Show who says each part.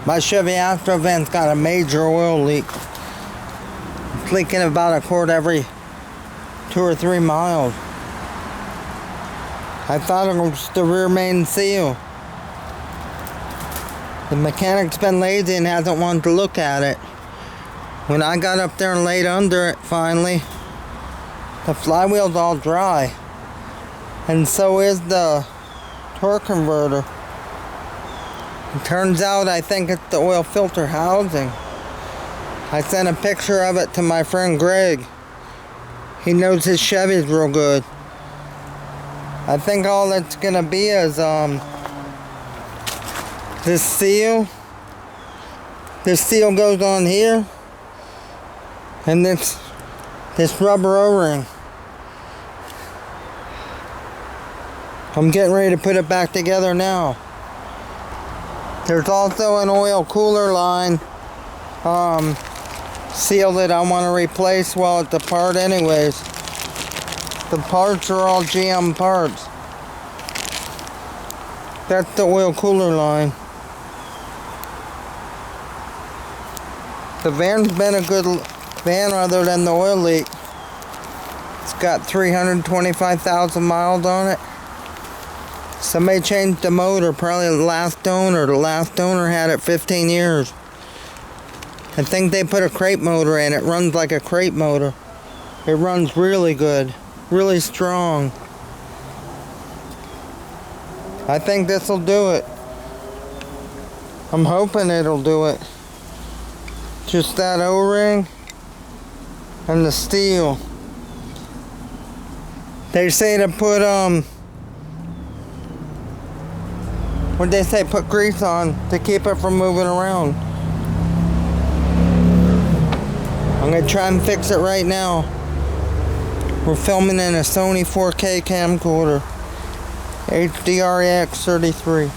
Speaker 1: My Chevy Astro van's got a major oil leak. It's leaking about a quart every 2 or 3 miles. I thought it was the rear main seal. The mechanic's been lazy and hasn't wanted to look at it. When I got up there and laid under it finally, the flywheel's all dry. And so is the torque converter. It turns out I think it's the oil filter housing. I sent a picture of it to my friend Greg. He knows his Chevy's real good. I think all it's gonna be is this seal. This seal goes on here, and this rubber O-ring. I'm getting ready to put it back together now. There's also an oil cooler line seal that I want to replace while it's apart anyways. The parts are all GM parts. That's the oil cooler line. The van's been a good van other than the oil leak. It's got 325,000 miles on it. Somebody changed the motor, probably the last owner. The last owner had it 15 years. I think they put a crate motor in it. It runs like a crate motor. It runs really good, really strong. I think this will do it. I'm hoping it'll do it. Just that O-ring and the steel. They say to put what'd they say? Put grease on to keep it from moving around. I'm gonna try and fix it right now. We're filming in a Sony 4K camcorder, HDR-X 33.